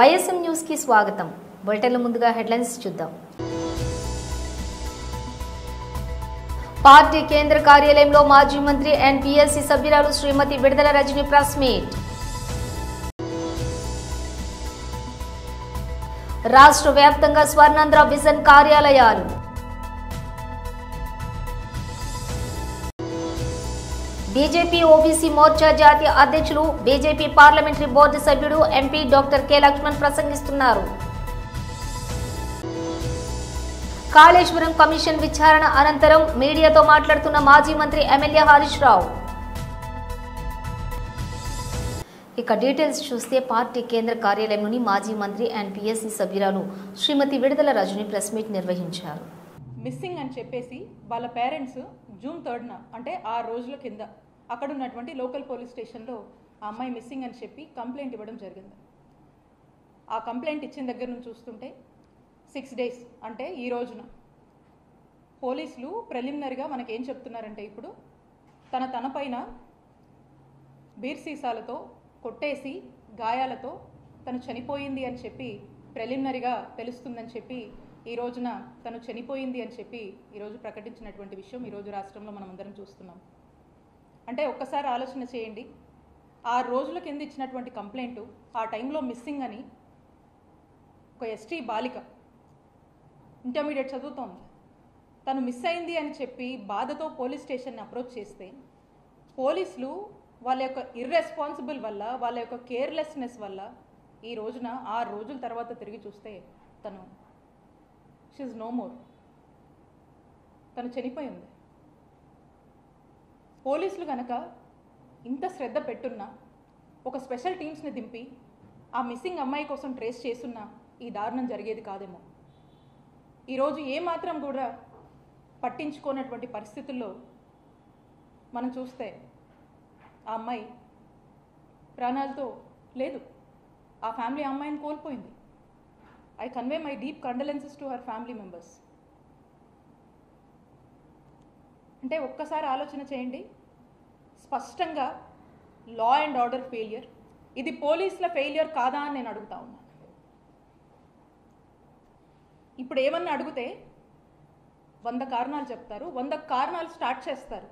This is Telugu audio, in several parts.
వైఎస్ఎం న్యూస్ కి స్వాగతం. బులెటిన్ల ముందుగా హెడ్లైన్స్ చూద్దాం. పార్టీ కేంద్ర కార్యాలయంలో మాజీ మంత్రి అండ్ పిఎస్సి సభ్యురాలు శ్రీమతి విడుదల రజని ప్రెస్ మీట్. రాష్ట్ర వ్యాప్తంగా స్వర్ణాంధ్ర విజన్ కార్యాలయాలు. బీజేపీ ఓబీసీ మోర్చా జాతీయ అధ్యక్షులు, బీజేపీ పార్లమెంటరీ బోర్డు సభ్యుడు ఎంపీ డాక్టర్ కె లక్ష్మణ్ ప్రసంగిస్తున్నారు. కాళేశ్వరం కమిషన్ విచారణ అనంతరం మీడియాతో మాట్లాడుతున్న మాజీ మంత్రి ఎమ్మెల్యే హరీష్ రావు. ఇక డీటెయిల్స్ చూస్తే పార్టీ కేంద్ర కార్యాలయంలోని మాజీ మంత్రి అండ్ పిఎస్సి సభ్యురాలు శ్రీమతి విడుదల రజని ప్రెస్ మీట్ నిర్వహించారు. మిస్సింగ్ అని చెప్పేసి వాళ్ళ పేరెంట్స్ జూన్ 3న అంటే 6 రోజుల కింద అక్కడ ఉన్నటువంటి లోకల్ పోలీస్ స్టేషన్లో ఆ అమ్మాయి మిస్సింగ్ అని చెప్పి కంప్లైంట్ ఇవ్వడం జరిగింది. ఆ కంప్లైంట్ ఇచ్చిన దగ్గర నుంచి చూస్తుంటే 6 days అంటే ఈ రోజున పోలీసులు ప్రిలిమినరీగా మనకేం చెప్తున్నారంటే, ఇప్పుడు తన పైన బీర్ సీసాలతో కొట్టేసి గాయాలతో తను చనిపోయింది అని చెప్పి ప్రిలిమినరీగా తెలుస్తుందని చెప్పి ఈ రోజున తను చనిపోయింది అని చెప్పి ఈరోజు ప్రకటించినటువంటి విషయం ఈరోజు రాష్ట్రంలో మనం అందరం చూస్తున్నాం. అంటే ఒక్కసారి ఆలోచన చేయండి, 6 రోజుల కింద ఇచ్చినటువంటి కంప్లైంట్ ఆ టైంలో మిస్సింగ్ అని ఒక ఎస్టీ బాలిక ఇంటర్మీడియట్ చదువుతోంది, తను మిస్ అయింది అని చెప్పి బాధతో పోలీస్ స్టేషన్ని అప్రోచ్ చేస్తే పోలీసులు వాళ్ళ యొక్క ఇర్రెస్పాన్సిబుల్ వల్ల, వాళ్ళ యొక్క కేర్లెస్నెస్ వల్ల ఈ రోజున 6 రోజుల తర్వాత తిరిగి చూస్తే తను షీఈస్ నో మోర్, తను చనిపోయింది. పోలీసులు కనుక ఇంత శ్రద్ధ పెట్టున్నా, ఒక స్పెషల్ టీమ్స్ని దింపి ఆ మిస్సింగ్ అమ్మాయి కోసం ట్రేస్ చేసున్నా ఈ దారుణం జరిగేది కాదేమో. ఈరోజు ఏమాత్రం కూడా పట్టించుకోనటువంటి పరిస్థితుల్లో మనం చూస్తే ఆ అమ్మాయి ప్రాణాలతో లేదు, ఆ ఫ్యామిలీ ఆ అమ్మాయిని కోల్పోయింది. I convey my deep condolences to her family members. అంటే ఒక్కసారి ఆలోచన చేయండి, స్పష్టంగా లా అండ్ ఆర్డర్ ఫెయిలియర్. ఇది పోలీసుల ఫెయిలియర్ కాదా అని నేను అడుగుతా ఉన్నాను. ఇప్పుడు ఏమన్నా అడిగితే 100 కారణాలు చెప్తారు, 100 కారణాలు స్టార్ట్ చేస్తారు.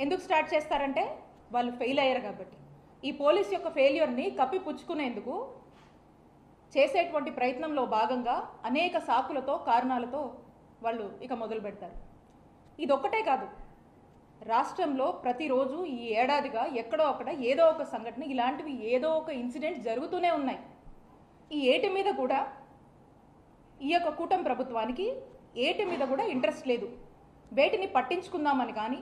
ఎందుకు స్టార్ట్ చేస్తారంటే వాళ్ళు ఫెయిల్ అయ్యారు కాబట్టి. ఈ పోలీస్ యొక్క ఫెయిల్యూర్ని కప్పిపుచ్చుకునేందుకు చేసేటువంటి ప్రయత్నంలో భాగంగా అనేక సాకులతో, కారణాలతో వాళ్ళు ఇక మొదలు పెడతారు. ఇదొక్కటే కాదు, రాష్ట్రంలో ప్రతిరోజు ఈ ఏడాదిగా ఎక్కడో అక్కడ ఏదో ఒక సంఘటన, ఇలాంటివి ఏదో ఒక ఇన్సిడెంట్ జరుగుతూనే ఉన్నాయి. ఈ ఏటి మీద కూడా ఈ యొక్క కూటమి ప్రభుత్వానికి ఏటి మీద కూడా ఇంట్రెస్ట్ లేదు. వేటిని పట్టించుకుందామని కానీ,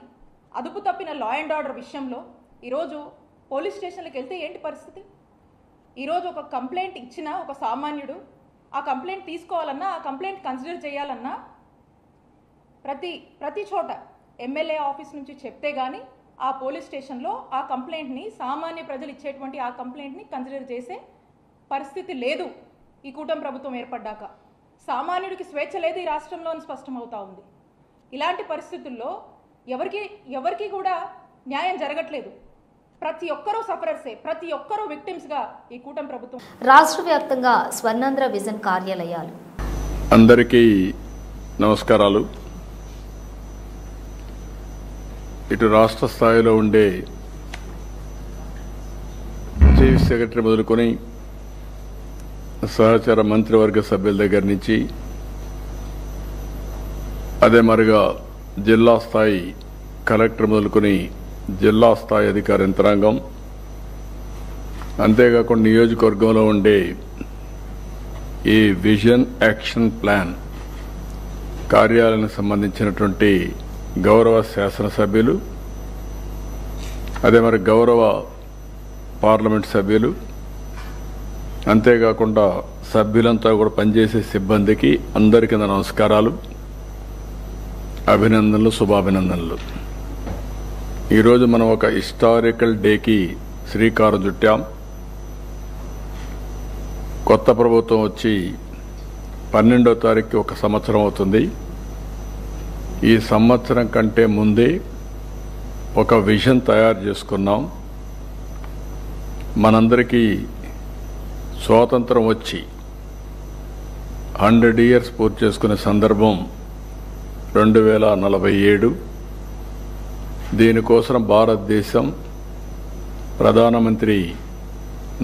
అదుపు తప్పిన లా అండ్ ఆర్డర్ విషయంలో ఈరోజు పోలీస్ స్టేషన్లకు వెళ్తే ఏంటి పరిస్థితి? ఈరోజు ఒక కంప్లైంట్ ఇచ్చిన ఒక సామాన్యుడు ఆ కంప్లైంట్ తీసుకోవాలన్నా, ఆ కంప్లైంట్ కన్సిడర్ చేయాలన్నా ప్రతి చోట ఎమ్మెల్యే ఆఫీస్ నుంచి చెప్తే కానీ ఆ పోలీస్ స్టేషన్లో ఆ కంప్లైంట్ని, సామాన్య ప్రజలు ఇచ్చేటువంటి ఆ కంప్లైంట్ని కన్సిడర్ చేసే పరిస్థితి లేదు. ఈ కూటమి ప్రభుత్వం ఏర్పడ్డాక సామాన్యుడికి స్వేచ్ఛ లేదు ఈ రాష్ట్రంలో అని స్పష్టమవుతా ఉంది. ఇలాంటి పరిస్థితుల్లో ఎవరికి కూడా న్యాయం జరగట్లేదు. ప్రతి ఒక్కరూ సఫరర్సే, ప్రతి ఒక్కరూ విక్టిమ్స్గా ఈ కూటమి ప్రభుత్వం. రాష్ట్ర వ్యాప్తంగా స్వర్ణాంధ్ర విజన్ కార్యాలయాలు. అందరికీ నమస్కారాలు. ఇటు రాష్ట్ర స్థాయిలో ఉండే చీఫ్ సెక్రటరీ మొదలుకొని సహచార మంత్రివర్గ సభ్యుల దగ్గర నుంచి, అదే మరిగా జిల్లా స్థాయి కలెక్టర్ మొదలుకొని జిల్లా స్థాయి అధికార యంత్రాంగం, అంతేకాకుండా నియోజకవర్గంలో ఉండే ఈ విజన్ యాక్షన్ ప్లాన్ కార్యాలయానికి సంబంధించినటువంటి గౌరవ శాసనసభ్యులు, అదే మరి గౌరవ పార్లమెంట్ సభ్యులు, అంతేకాకుండా సభ్యులంతా కూడా పనిచేసే సిబ్బందికి అందరికీ నమస్కారాలు, అభినందనలు, శుభాభినందనలు. ఈరోజు మనం ఒక హిస్టారికల్ డేకి శ్రీకారం చుట్టాం. కొత్త ప్రభుత్వం వచ్చి 12వ తారీఖుకి 1 సంవత్సరం అవుతుంది. ఈ సంవత్సరం కంటే ముందే ఒక విజన్ తయారు చేసుకున్నాం. మనందరికీ స్వాతంత్రం వచ్చి 100 ఇయర్స్ పూర్తి చేసుకునే సందర్భం 2047. దీనికోసం భారతదేశం ప్రధానమంత్రి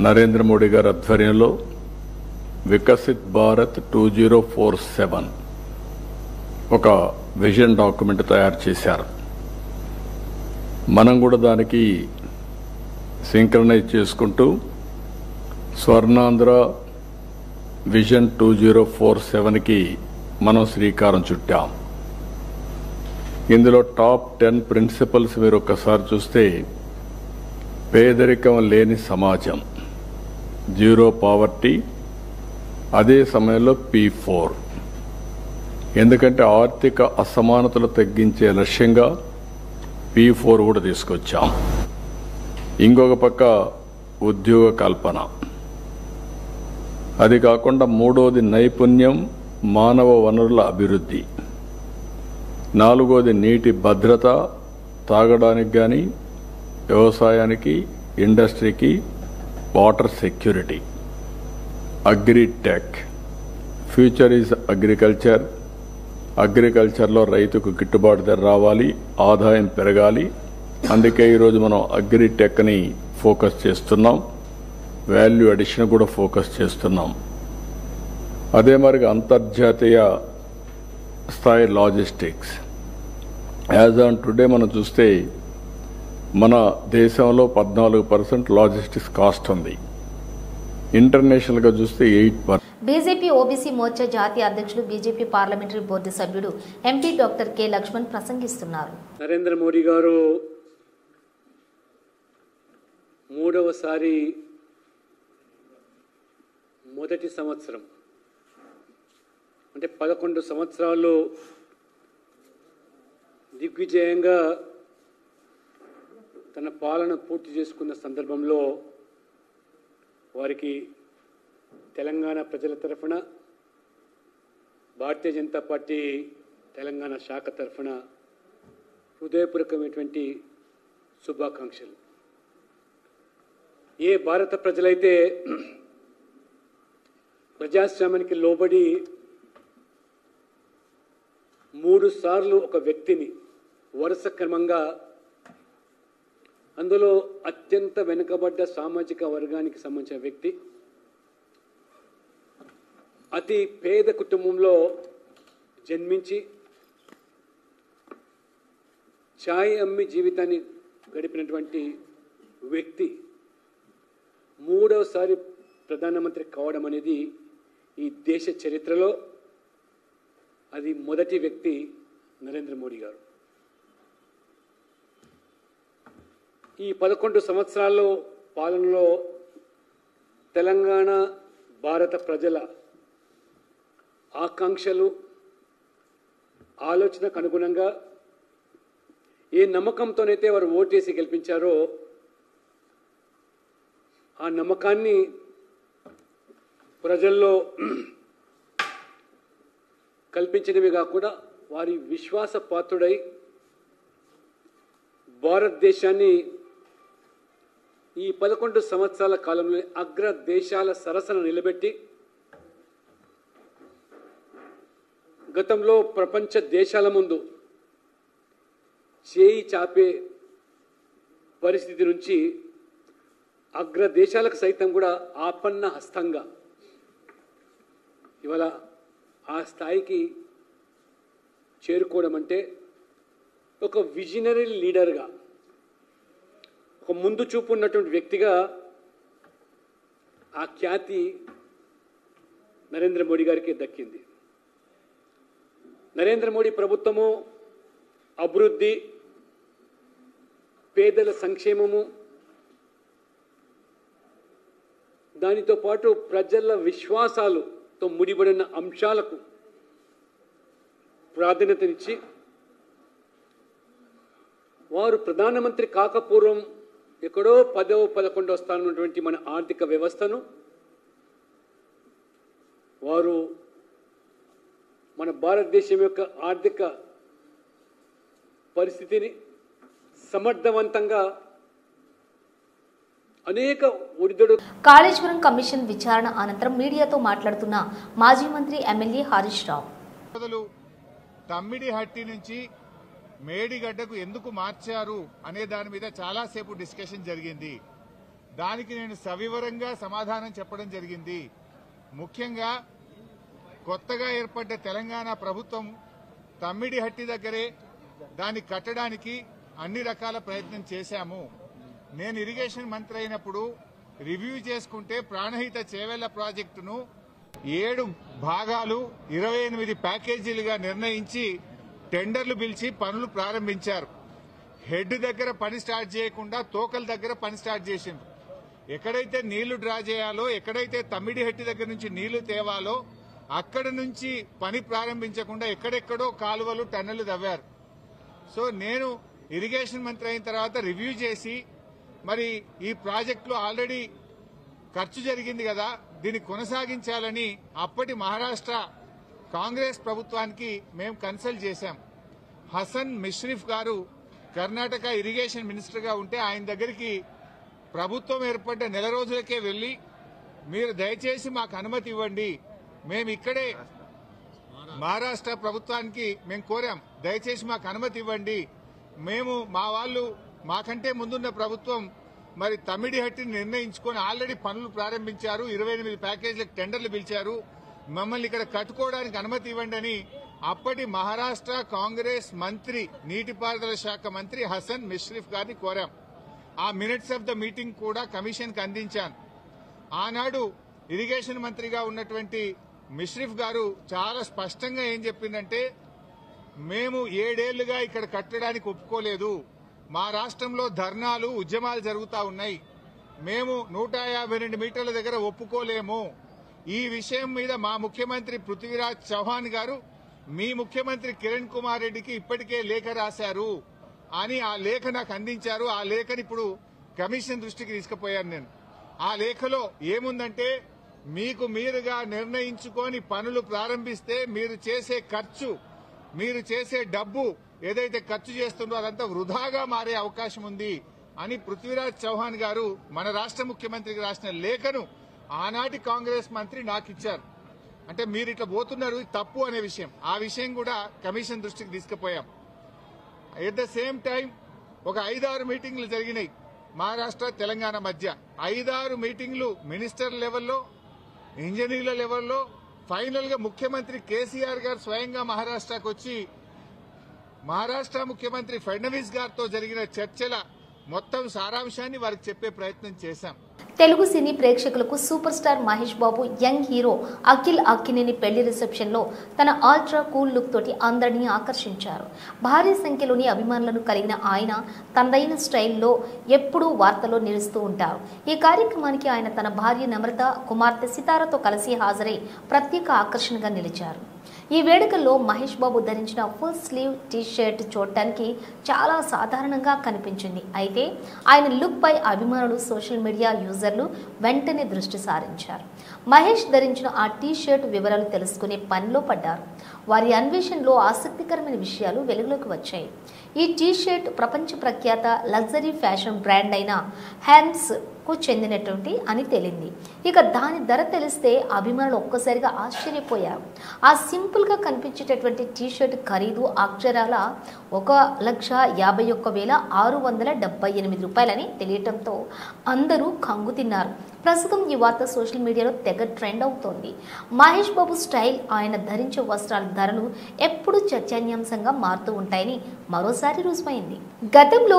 నరేంద్ర మోడీ గారి ఆధ్వర్యంలో వికసిత్ భారత్ 2047 ఒక విజన్ డాక్యుమెంట్ తయారు చేశారు. మనం కూడా దానికి సింక్రనైజ్ చేసుకుంటూ స్వర్ణాంధ్ర విజన్ 2047కి మనం శ్రీకారం చుట్టాం. ఇందులో టాప్ 10 ప్రిన్సిపల్స్ మీరు ఒక్కసారి చూస్తే, పేదరికం లేని సమాజం, జీరో పావర్టీ, అదే సమయంలో P4, ఎందుకంటే ఆర్థిక అసమానతలు తగ్గించే లక్ష్యంగా P4 కూడా తీసుకొచ్చాం. ఇంకొక పక్క ఉద్యోగ కల్పన, అది కాకుండా మూడోది నైపుణ్యం, మానవ వనరుల అభివృద్ధి, నాలుగోది నీటి భద్రత, తాగడానికి కానీ వ్యవసాయానికి, ఇండస్ట్రీకి water security, agritech, future is agriculture, అగ్రికల్చర్లో రైతుకు గిట్టుబాటు ధర రావాలి, ఆదాయం పెరగాలి. అందుకే ఈరోజు మనం అగ్రిటెక్ని ఫోకస్ చేస్తున్నాం, వాల్యూ అడిషన్ కూడా ఫోకస్ చేస్తున్నాం. అదే మరిగా అంతర్జాతీయ స్థాయి లాజిస్టిక్స్. యాజ్ ఆన్ టుడే మనం చూస్తే మన దేశంలో 14% లాజిస్టిక్స్ కాస్ట్ ఉంది. ఇంటర్నేషనల్గా చూస్తే 8%. బీజేపీ ఓబీసీ మోర్చా జాతీయ అధ్యక్షులు, బీజేపీ పార్లమెంటరీ బోర్డు సభ్యుడు ఎంపీ డాక్టర్ కె లక్ష్మణ్ ప్రసంగిస్తున్నారు. నరేంద్ర మోడీ గారు మూడవసారి మొదటి సంవత్సరం అంటే 11 సంవత్సరాలు దిగ్విజయంగా తన పాలన పూర్తి చేసుకున్న సందర్భంలో వారికి తెలంగాణ ప్రజల తరఫున, భారతీయ జనతా పార్టీ తెలంగాణ శాఖ తరఫున హృదయపూర్వకమైనటువంటి శుభాకాంక్షలు. ఏ భారత ప్రజలైతే ప్రజాస్వామ్యానికి లోబడి 3 సార్లు ఒక వ్యక్తిని వరుస క్రమంగా, అందులో అత్యంత వెనుకబడ్డ సామాజిక వర్గానికి సంబంధించిన వ్యక్తి, అతి పేద కుటుంబంలో జన్మించి ఛాయ్ అమ్మి జీవితాన్ని గడిపినటువంటి వ్యక్తి మూడవసారి ప్రధానమంత్రి కావడం అనేది ఈ దేశ చరిత్రలో అది మొదటి వ్యక్తి నరేంద్ర మోడీ గారు. ఈ 11 సంవత్సరాల్లో పాలనలో తెలంగాణ భారత ప్రజల ఆకాంక్షలు, ఆలోచనకు అనుగుణంగా ఏ నమ్మకంతోనైతే వారు ఓటేసి గెలిపించారో ఆ నమ్మకాన్ని ప్రజల్లో కల్పించడమే కాకుండా వారి విశ్వాసపాత్రుడై భారతదేశాన్ని ఈ 11 సంవత్సరాల కాలంలో అగ్ర దేశాల సరసన నిలబెట్టి, గతంలో ప్రపంచ దేశాల ముందు చేయి చాపే పరిస్థితి నుంచి అగ్ర దేశాలకు సైతం కూడా ఆపన్న హస్తంగా ఇవాళ ఆ స్థాయికి చేరుకోవడం అంటే ఒక విజనరీ లీడర్గా, ఒక ముందు చూపు ఉన్నటువంటి వ్యక్తిగా ఆ ఖ్యాతి నరేంద్ర మోడీ గారికి దక్కింది. నరేంద్ర మోడీ ప్రభుత్వము అభివృద్ధి, పేదల సంక్షేమము, దానితో పాటు ప్రజల విశ్వాసాలతో ముడిపడిన అంశాలకు ప్రాధాన్యతనిచ్చి, వారు ప్రధానమంత్రి కాకపూర్వం ఎక్కడో 10వ 11వ స్థానం ఉన్నటువంటి మన ఆర్థిక వ్యవస్థను వారు మన భారతదేశం యొక్క ఆర్థిక పరిస్థితిని సమర్థవంతంగా అనేక ఒడిదొడు. కాళేశ్వరం కమిషన్ విచారణ అనంతరం మీడియాతో మాట్లాడుతున్న మాజీ మంత్రి ఎమ్మెల్యే హరీష్ రావు, తమ్మిడిహట్టి నుంచి మేడిగడ్డకు ఎందుకు మార్చారు అనే దాని మీద చాలాసేపు డిస్కషన్ జరిగింది. దానికి నేను సవివరంగా సమాధానం చెప్పడం జరిగింది. ముఖ్యంగా కొత్తగా ఏర్పడ్డ తెలంగాణ ప్రభుత్వం తమ్మిడిహట్టి దగ్గరే దాన్ని కట్టడానికి అన్ని రకాల ప్రయత్నం చేశాము. నేను ఇరిగేషన్ మంత్రి అయినప్పుడు రివ్యూ చేసుకుంటే ప్రాణహిత చేవెళ్ల ప్రాజెక్టును 7 భాగాలు 28 ప్యాకేజీలుగా నిర్ణయించి టెండర్లు పిలిచి పనులు ప్రారంభించారు. హెడ్ దగ్గర పని స్టార్ట్ చేయకుండా తోకల దగ్గర పని స్టార్ట్ చేసిండ్రు. ఎక్కడైతే నీళ్లు డ్రా చేయాలో, ఎక్కడైతే తమ్మిడిహట్టి దగ్గర నుంచి నీళ్లు తేవాలో అక్కడ నుంచి పని ప్రారంభించకుండా ఎక్కడెక్కడో కాలువలు టన్నెలు తవ్వారు. సో నేను ఇరిగేషన్ మంత్రి అయిన తర్వాత రివ్యూ చేసి మరి ఈ ప్రాజెక్టులో ఆల్రెడీ ఖర్చు జరిగింది కదా, దీన్ని కొనసాగించాలని అప్పటి మహారాష్ట్ర కాంగ్రెస్ ప్రభుత్వానికి మేము కన్సల్ట్ చేశాం. హసన్ మిష్రిఫ్ గారు కర్ణాటక ఇరిగేషన్ మినిస్టర్గా ఉంటే ఆయన దగ్గరికి ప్రభుత్వం ఏర్పడ్డ నెల రోజులకే వెళ్లి మీరు దయచేసి మాకు అనుమతి ఇవ్వండి, మేము ఇక్కడే మహారాష్ట్ర ప్రభుత్వానికి మేము కోరాం, దయచేసి మాకు అనుమతి ఇవ్వండి, మేము మా వాళ్ళు మాకంటే ముందున్న ప్రభుత్వం మరి తమ్మిడిహట్టిని నిర్ణయించుకొని ఆల్రెడీ పనులు ప్రారంభించారు, 28 ప్యాకేజీలకు టెండర్లు పిలిచారు, మమ్మల్ని ఇక్కడ కట్టుకోవడానికి అనుమతి ఇవ్వండి అని అప్పటి మహారాష్ట్ర కాంగ్రెస్ మంత్రి నీటిపారుదల శాఖ మంత్రి హసన్ మిష్రిఫ్ గారిని కోరాం. ఆ మినిట్స్ ఆఫ్ ద మీటింగ్ కూడా కమిషన్ కి అందించాను. ఆనాడు ఇరిగేషన్ మంత్రిగా ఉన్నటువంటి మిష్రిఫ్ గారు చాలా స్పష్టంగా ఏం చెప్పిందంటే, మేము 7 ఏళ్లుగా ఇక్కడ కట్టడానికి ఒప్పుకోలేదు, మా రాష్ట్రంలో ధర్నాలు ఉద్యమాలు జరుగుతా ఉన్నాయి, మేము 152 మీటర్ల దగ్గర ఒప్పుకోలేము, ఈ విషయం మీద మా ముఖ్యమంత్రి పృథ్వీరాజ్ చౌహాన్ గారు మీ ముఖ్యమంత్రి కిరణ్ కుమార్ రెడ్డికి ఇప్పటికే లేఖ రాశారు అని ఆ లేఖ నాకు అందించారు. ఆ లేఖని ఇప్పుడు కమిషన్ దృష్టికి తీసుకుపోయాను నేను. ఆ లేఖలో ఏముందంటే, మీకు మీరుగా నిర్ణయించుకొని పనులు ప్రారంభిస్తే మీరు చేసే ఖర్చు, మీరు చేసే డబ్బు ఏదైతే ఖర్చు చేస్తుందో అదంతా వృధాగా మారే అవకాశం ఉంది అని పృథ్వీరాజ్ చౌహాన్ గారు మన రాష్ట్ర ముఖ్యమంత్రికి రాసిన లేఖను ఆనాటి కాంగ్రెస్ మంత్రి నాకు ఇచ్చారు. అంటే మీరు ఇట్లా పోతున్నారు, తప్పు అనే విషయం, ఆ విషయం కూడా కమిషన్ దృష్టికి తీసుకుపోయాం. ఎట్ ద సేమ్ టైం ఒక 5-6 మీటింగ్లు జరిగినాయి మహారాష్ట్ర తెలంగాణ మధ్య. 5-6 మీటింగ్లు మినిస్టర్ లెవెల్లో, ఇంజనీర్ల లెవెల్లో, ఫైనల్ గా ముఖ్యమంత్రి కేసీఆర్ గారు స్వయంగా మహారాష్ట్రకు వచ్చి మహారాష్ట్ర ముఖ్యమంత్రి ఫడ్నవీస్ గారితో జరిగిన చర్చల మొత్తం సారాంశాన్ని వారికి చెప్పే ప్రయత్నం చేశాం. తెలుగు సినీ ప్రేక్షకులకు super star Mahesh Babu young hero Akhil Akkineni పెళ్లి రిసెప్షన్ లో తన అల్ట్రా కూల్ లుక్ తోటి అందరినీ ఆకర్షించారు. భారీ సంఖ్యలోని అభిమానులను కలిగిన ఆయన తనదైన స్టైల్లో ఎప్పుడూ వార్తల్లో నిలుస్తూ ఉంటారు. ఈ కార్యక్రమానికి ఆయన తన భార్య నమ్రత, కుమార్తె సితారతో కలిసి హాజరై ప్రత్యేక ఆకర్షణగా నిలిచారు. ఈ వేడుకల్లో మహేష్ బాబు ధరించిన ఫుల్ స్లీవ్ టీ షర్ట్ చూడటానికి చాలా సాధారణంగా కనిపించింది. అయితే ఆయన లుక్ పై అభిమానులు, సోషల్ మీడియా యూజర్లు వెంటనే దృష్టి సారించారు. మహేష్ ధరించిన ఆ టీ షర్ట్ వివరాలు తెలుసుకునే పనిలో పడ్డారు. వారి అన్వేషణలో ఆసక్తికరమైన విషయాలు వెలుగులోకి వచ్చాయి. ఈ టీ షర్ట్ ప్రపంచ ప్రఖ్యాత లగ్జరీ ఫ్యాషన్ బ్రాండ్ అయిన హ్యాన్స్ కు చెందినటువంటి అని తేలింది. ఇక దాని ధర తెలిస్తే అభిమానులు ఒక్కసారిగా ఆశ్చర్యపోయారు. ఆ సింపుల్ గా కనిపించేటటువంటి టీ షర్ట్ ఖరీదు అక్షరాల 1,51,678 రూపాయలని తెలియటంతో అందరూ కంగు తిన్నారు. ప్రస్తుతం ఈ వార్త సోషల్ మీడియాలో తెగ ట్రెండ్ అవుతోంది. మహేష్ బాబు స్టైల్, ఆయన ధరించే వస్త్రాల ధరలు ఎప్పుడు చర్చనీయాంశంగా మారుతూ ఉంటాయని మరోసారి రుజువైంది. గతంలో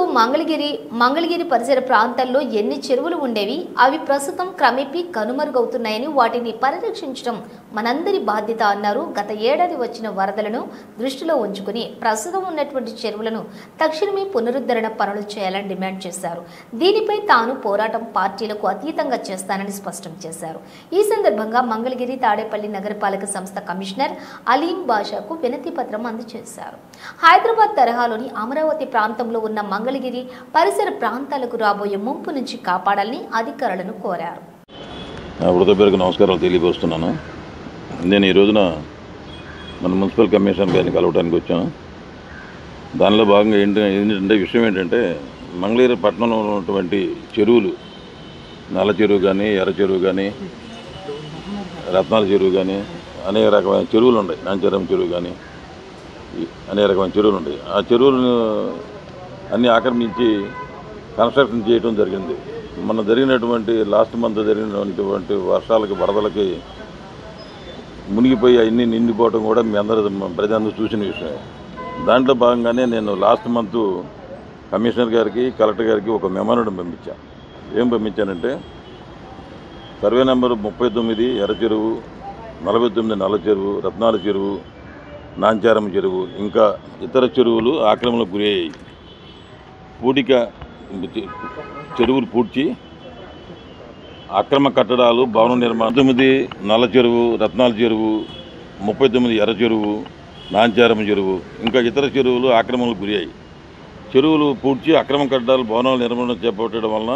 మంగళగిరి పరిసర ప్రాంతాల్లో ఎన్ని చెరువులు ఉండేవి, అవి ప్రస్తుతం క్రమేపీ కనుమరుగవుతున్నాయని వాటిని పరిరక్షించడం మనందరి బాధ్యత అన్నారు. గత ఏడాది వచ్చిన వరదలను దృష్టిలో ఉంచుకుని ప్రస్తుతం ఉన్నటువంటి చెరువులను తక్షణమే పునరుద్ధరణ పనులు చేయాలని డిమాండ్ చేశారు. దీనిపై తాను పోరాటం పార్టీలకు అతీతంగా చేస్తానని స్పష్టం చేశారు. ఈ సందర్భంగా మంగళగిరి తాడేపల్లి నగరపాలక సంస్థ కమిషనర్ అలీం బాషాకు వినతి పత్రం అందజేశారు. హైదరాబాద్ తరహాలోని అమరావతి ప్రాంతంలో ఉన్న మంగళగిరి పరిసర ప్రాంతాలకు రాబోయే ముంపు నుంచి కాపాడాలని అధికారులను కోరారు. వృద్ధపేరుకు నమస్కారాలు తెలియపరుస్తున్నాను. నేను ఈ రోజున మన మున్సిపల్ కమిషనర్ గారిని కలవడానికి వచ్చాను. దానిలో భాగంగా ఏంటంటే విషయం ఏంటంటే మంగళగిరి పట్టణంలో ఉన్నటువంటి చెరువులు నల్ల చెరువు కానీ, ఎర్ర చెరువు కానీ, రత్నాల చెరువు కానీ అనేక రకమైన చెరువులు ఉన్నాయి. నాంచారం చెరువు కానీ అనేక రకమైన చెరువులు ఉన్నాయి. ఆ చెరువులను అన్నీ ఆక్రమించి కన్స్ట్రక్షన్ చేయడం జరిగింది. మొన్న జరిగినటువంటి లాస్ట్ మంత్ జరిగినటువంటి వర్షాలకి, వరదలకి మునిగిపోయి అవన్నీ నిండిపోవడం కూడా మీ ప్రజలందరూ చూసిన విషయం. దాంట్లో భాగంగానే నేను లాస్ట్ మంత్ కమిషనర్ గారికి, కలెక్టర్ గారికి ఒక మెమోరాండం పంపించాను. ఏం పంపించానంటే సర్వే నెంబర్ 39 ఎర్ర చెరువు, 49 నల్ల చెరువు, రత్నాల చెరువు, నాంచారం చెరువు ఇంకా ఇతర చెరువులు ఆక్రమణకు గురి అయ్యాయి. పూడిక చెరువులు పూడ్చి అక్రమ కట్టడాలు, భవన నిర్మాణం 9 నల్ల చెరువు, రత్నాల చెరువు, 39 ఎర్ర చెరువు, నాంచారం చెరువు ఇంకా ఇతర చెరువులు ఆక్రమణకు గురి అయ్యాయి. చెరువులు పూడ్చి అక్రమ కట్టడాలు, భవనాల నిర్మాణం చేపట్టడం వలన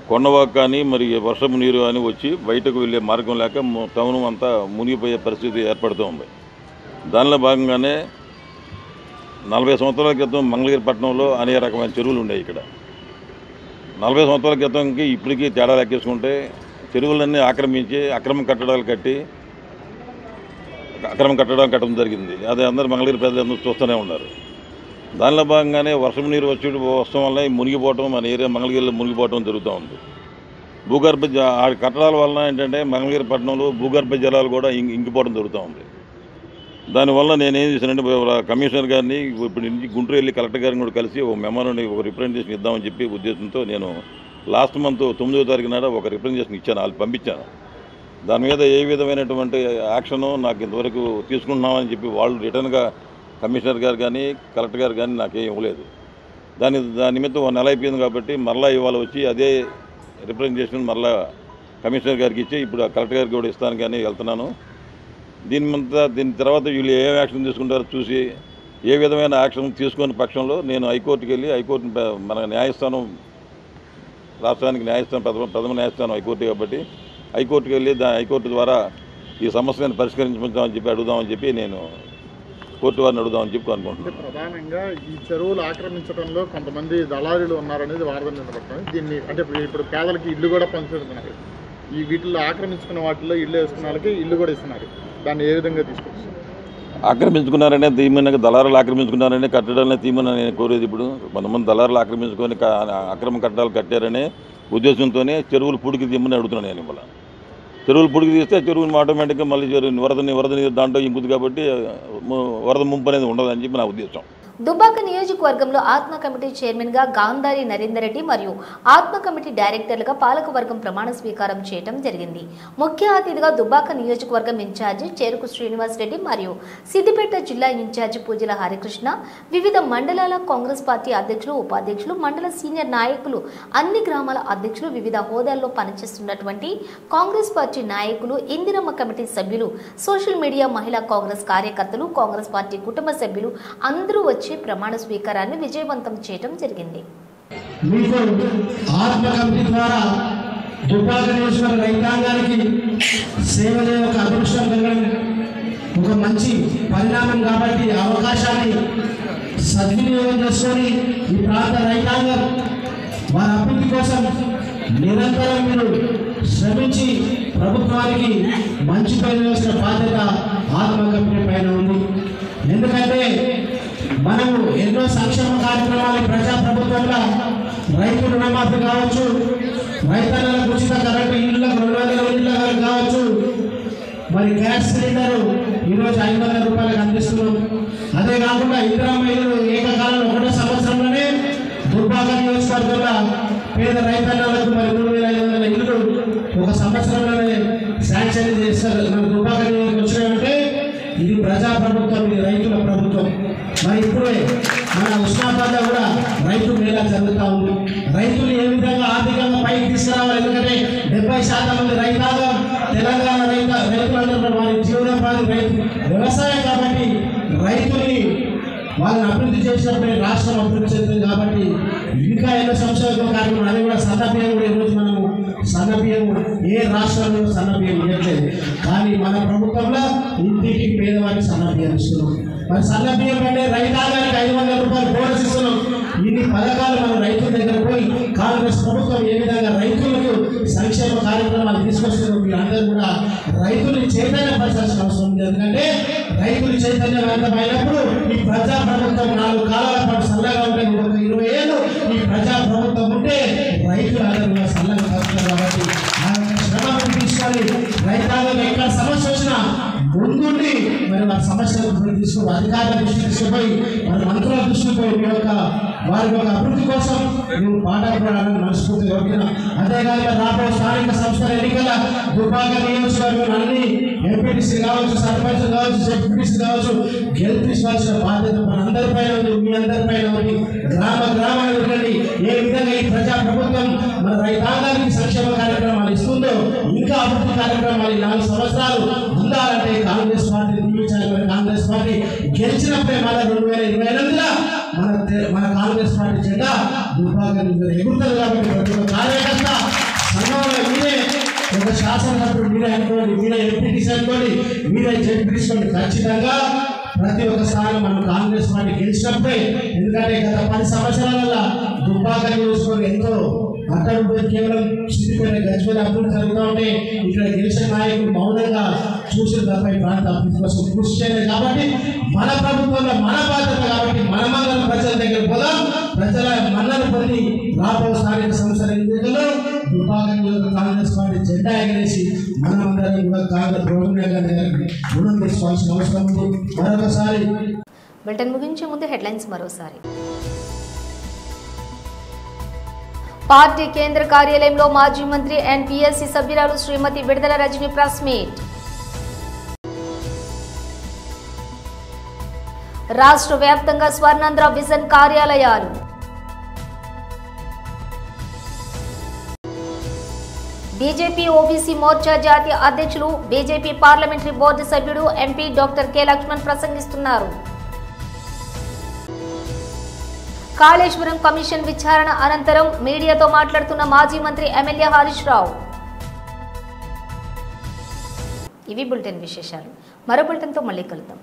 కొండవాకు కానీ మరి వర్షపు నీరు కానీ వచ్చి బయటకు వెళ్ళే మార్గం లేక టౌన్ అంతా మునిగిపోయే పరిస్థితి ఏర్పడుతూ ఉంది. దానిలో భాగంగానే 40 సంవత్సరాల క్రితం మంగళగిరి పట్టణంలో అనేక రకమైన చెరువులు ఉన్నాయి. ఇక్కడ 40 సంవత్సరాల క్రితంకి ఇప్పటికీ తేడా లెక్కేసుకుంటే చెరువులన్నీ ఆక్రమించి అక్రమ కట్టడాలు కట్టడం జరిగింది. అది అందరూ మంగళగిరి ప్రజలందరూ చూస్తూనే ఉన్నారు. దానిలో భాగంగానే వర్షం నీరు వస్తడం వల్ల మునిగిపోవటం, మన ఏరియా మంగళగిరిలో మునిగిపోవటం జరుగుతూ ఉంది. భూగర్భ కట్టడాల వలన ఏంటంటే మంగళగిరి పట్టణంలో భూగర్భ జలాలు కూడా ఇంకిపోవడం జరుగుతూ ఉంది. దానివల్ల నేనేం చేశానంటే కమిషనర్ గారిని ఇప్పుడు నుంచి గుంటూరు వెళ్ళి కలెక్టర్ గారిని కూడా కలిసి ఒక మెమోరాండం, ఒక రిప్రజెంటేషన్ ఇద్దామని చెప్పి ఉద్దేశంతో నేను లాస్ట్ మంత్ 9వ తారీఖు నాడు ఒక రిప్రజెంటేషన్ ఇచ్చాను, వాళ్ళు పంపించాను. దాని మీద ఏ విధమైనటువంటి యాక్షను నాకు ఇంతవరకు తీసుకుంటున్నామని చెప్పి వాళ్ళు రిటర్న్గా కమిషనర్ గారు కానీ, కలెక్టర్ గారు కానీ నాకేం ఇవ్వలేదు. దాని నిమిత్తం 1 నెల అయిపోయింది కాబట్టి మరలా ఇవాళ వచ్చి అదే రిప్రజెంటేషన్ మరలా కమిషనర్ గారికి ఇచ్చి ఇప్పుడు కలెక్టర్ గారికి కూడా ఇస్తాను కానీ వెళ్తున్నాను. దీని తర్వాత వీళ్ళు ఏం యాక్షన్ తీసుకుంటారో చూసి ఏ విధమైన యాక్షన్ తీసుకునే పక్షంలో నేను హైకోర్టుకి వెళ్ళి, హైకోర్టు మన న్యాయస్థానం, రాష్ట్రానికి న్యాయస్థానం, ప్రథమ న్యాయస్థానం హైకోర్టు కాబట్టి హైకోర్టుకి వెళ్ళి హైకోర్టు ద్వారా ఈ సమస్యను పరిష్కరించమని చెప్పి అడుగుదామని చెప్పి నేను కోర్టు వారిని అడుగుదామని చెప్పి అనుకుంటున్నాను. ప్రధానంగా ఈ చెరువులు ఆక్రమించడంలో కొంతమంది దళారులు ఉన్నారనేది వాదన నిలబడుతుంది. దీన్ని అంటే ఇప్పుడు పేదలకి ఇల్లు కూడా పంచుతున్నారు. ఈ వీటిల్లో ఆక్రమించుకున్న వాటిల్లో ఇల్లు వేసుకున్న వాళ్ళకి ఇల్లు కూడా ఇస్తున్నారు. దాన్ని ఏ విధంగా తీసుకొచ్చి ఆక్రమించుకున్నారనే తీమని, దళారులు ఆక్రమించుకున్నారనే కట్టడాలనే తీమని నేను కోరేది. ఇప్పుడు కొంతమంది దళారులు ఆక్రమించుకొని అక్రమ కట్టడాలు కట్టారనే ఉద్దేశంతోనే చెరువులు పూడికి తీయమని అడుగుతున్నాను నేను. ఇవాళ చెరువులు పూడికి తీస్తే చెరువుని ఆటోమేటిక్గా మళ్ళీ వరద నీరు దాంట్లో ఇంకుతుంది కాబట్టి వరద ముంపు అనేది ఉండదని చెప్పి నా ఉద్దేశం. దుబ్బాక నియోజకవర్గంలో ఆత్మ కమిటీ చైర్మన్ గా గాంధారి నరేందర్ రెడ్డి మరియు ఆత్మ కమిటీ డైరెక్టర్లుగా పాలకవర్గం ప్రమాణ స్వీకారం చేయడం జరిగింది. ముఖ్య అతిథిగా దుబ్బాక నియోజకవర్గం ఇన్ఛార్జి చేరుకు శ్రీనివాస్ రెడ్డి మరియు సిద్దిపేట జిల్లా ఇన్ఛార్జి పూజల హరికృష్ణ, వివిధ మండలాల కాంగ్రెస్ పార్టీ అధ్యక్షులు, ఉపాధ్యక్షులు, మండల సీనియర్ నాయకులు, అన్ని గ్రామాల అధ్యక్షులు, వివిధ హోదాల్లో పనిచేస్తున్నటువంటి కాంగ్రెస్ పార్టీ నాయకులు, ఇందిరమ్మ కమిటీ సభ్యులు, సోషల్ మీడియా, మహిళా కాంగ్రెస్ కార్యకర్తలు, కాంగ్రెస్ పార్టీ కుటుంబ సభ్యులు అందరూ వచ్చి ప్రమాణ స్వీకారాన్ని విజయవంతం చేయడం జరిగింది. మీకు ఆత్మ కమిటీ ద్వారా దుబ్బాక నియోజకవర్గ రైతాంగానికి సేవలే ఒక అదృష్టం కలగడం ఒక మంచి పరిణామం కాబట్టి అవకాశాన్ని సద్వినియోగం చేసుకొని ఈ ప్రాంత రైతాంగం వారి అభివృద్ధి కోసం నిరంతరం మీరు శ్రమించి ప్రభుత్వానికి మంచి పేరు వేసిన బాధ్యత ఆత్మ కమిటీ పైన ఉంది. ఎందుకంటే మనము ఎన్నో సంక్షేమ కార్యక్రమాలు ప్రజాప్రభుత్వంలో రైతు రుణమాఫీ కావచ్చు, రైతన్నలకు ఉచిత కరెంటు ఇళ్ళకు 200 ఇళ్ళ కావచ్చు, మరి గ్యాస్ సిలిండరు ఈరోజు 500 రూపాయలకు అందిస్తున్నాం. అదే కాకుండా ఇందిరమ్మ ఇల్లు ఏకకాలంలో 1 సంవత్సరంలోనే దుబ్బాక నియోజకవర్గంలో పేద రైతన్నలకు మరి 3500 ఇళ్ళు 1 సంవత్సరంలోనే శాంక్షన్ చేస్తారు. మన దుబ్బాక నియోజకవర్గం వచ్చినాయంటే ఇది ప్రజాప్రభుత్వం, ఇది రైతుల ప్రభుత్వం. మరి ఇప్పుడే మన ఉస్మానాబాద్లో కూడా రైతు మేళా జరుగుతూ ఉంది. రైతులు ఏ విధంగా ఆర్థికంగా పైకి తీసుకురావాలి, ఎందుకంటే 70% మంది రైతాంగం తెలంగాణ రైతులందరూ వారి జీవనోపాధి రైతు వ్యవసాయం కాబట్టి రైతుని వాళ్ళని అభివృద్ధి చేసినప్పుడే రాష్ట్రం అభివృద్ధి చెందుతుంది. కాబట్టి ఇంకా ఎన్నో సంక్షేమ కార్యక్రమం, అది కూడా సన్నబియ్యం కూడా ఈరోజు మనము సన్నబియ్యం ఏ రాష్ట్రంలో సన్నబియ్యం ఇవ్వట్లేదు, కానీ మన ప్రభుత్వంలో ఇంటికి పేదవారికి సన్నబియ్యం ఇస్తున్నాం. మరి సన్నబియ్యం అంటే రైతాంగానికి 500 రూపాయలు బోనస్ ఇస్తున్నాం. ఇన్ని పథకాలు మన రైతుల దగ్గర పోయి కాంగ్రెస్ ప్రభుత్వం ఏ విధంగా రైతులకు కార్యక్రమాలు తీసుకొచ్చిన మీరందరూ కూడా రైతుల్ని చైతన్యపరచాల్సిన అవసరం ఉంది. ఎందుకంటే రైతులు చైతన్యవంతమైనప్పుడు ఈ ప్రజా ప్రభుత్వం 4 కాలాల పాటు చల్లగా ఉంటే 20 ఏళ్ళు ఈ ప్రజా ప్రభుత్వం ఉంటే రైతులందరూ కూడా చల్లగా పడుతున్నారు. కాబట్టి శ్రమను తీసుకొని రైతాంగం ఎక్కడ సమస్య వచ్చినా ముందుండి మరి వారి సమస్యలను తీసుకుని అధికారుల దృష్టి తీసుకుపోయి మరి మంత్రుల దృష్టికి పోయి వారి యొక్క అభివృద్ధి కోసం మేము పాఠాలను మనస్ఫూర్తి కోరుతున్నాం. అంతేగాని రాబోయే స్థానిక సంస్థల ఎన్నికల దుబ్బాక నియోజకవర్గం అన్ని ఎంపీటీసీ కావచ్చు, సర్పంచ్ కావచ్చు, జెడ్పీటీసీ కావచ్చు గెలిపించాల్సిన బాధ్యత మనందరిపైన ఉంది, మీ అందరిపైన ఉంది. గ్రామాలు తిరగండి. ఏ విధంగా ఈ ప్రజా ప్రభుత్వం మన రైతాంగానికి సంక్షేమ కార్యక్రమాలు ఇస్తుందో ఇంకా అభివృద్ధి కార్యక్రమాలు 4 సంవత్సరాలు ఉండాలంటే కాంగ్రెస్ పార్టీ దీవించాలి. మరి కాంగ్రెస్ పార్టీ గెలిచినప్పుడే మళ్ళీ 2028లో మన కాంగ్రెస్ పార్టీ జెండా దుబ్బాకని ఎగురుతారు. కాబట్టి ప్రతి ఒక్క కార్యకర్త సంఘంలో మీరే ఒక శాసనసభ్యుడు మీరే అనుకోండి, మీరే ఎంపీటీసీ అనుకోండి, మీరే జెడ్పీటీసీ అనుకోండి. ఖచ్చితంగా ప్రతి ఒక్క స్థానం మనం కాంగ్రెస్ పార్టీ గెలిచినప్పుడే. ఎందుకంటే గత 10 సంవత్సరాల దుబ్బాక నియోజకవర్గం ఎంతో అక్కడ కేవలం సిద్ధిపేట గజ్వేల్ అభివృద్ధి జరుగుతూ ఉంటే ఇక్కడ గెలిచిన నాయకులు మౌనంగా చూసిన తప్ప ప్రాంత అభివృద్ధి కోసం కృషి చేయలేదు. కాబట్టి మన ప్రభుత్వంలో మన బాధ్యత కాబట్టి మనమందరం ప్రజల దగ్గర పోదాం. ప్రజల మన్నను పొంది రాబోయే స్థానిక సంస్థల ఎన్నికల్లో దుబ్బాక నియోజకవర్గ కాంగ్రెస్ పార్టీ జెండా ఎగరేసి మనమందరం కూడా కాంగ్రెస్ రుణం తీసుకోవాల్సిన అవసరం ఉంది. మరొకసారి బులెటిన్ ముగించే ముందు హెడ్లైన్స్ మరోసారి. పార్టీ కేంద్ర కార్యాలయంలో మాజీ మంత్రి అండ్ పిఎస్సి సభ్యురాలు శ్రీమతి విడుదల రజని ప్రెస్ మీట్. రాష్ట్ర వ్యాప్తంగా స్వర్ణాంధ్ర విజన్ కార్యాలయాలు. బీజేపీ ఓబీసీ మోర్చా జాతీయ అధ్యక్షులు, బీజేపీ పార్లమెంటరీ బోర్డు సభ్యుడు ఎంపీ డాక్టర్ కె లక్ష్మణ్ ప్రసంగిస్తున్నారు. కాళేశ్వరం కమిషన్ విచారణ అనంతరం మీడియాతో మాట్లాడుతున్న మాజీ మంత్రి ఎమ్మెల్యే హరీష్ రావు. ఇవి బులెటిన్ విశేషాలు. మరో బులెటిన్తో మళ్ళీ కలుద్దాం.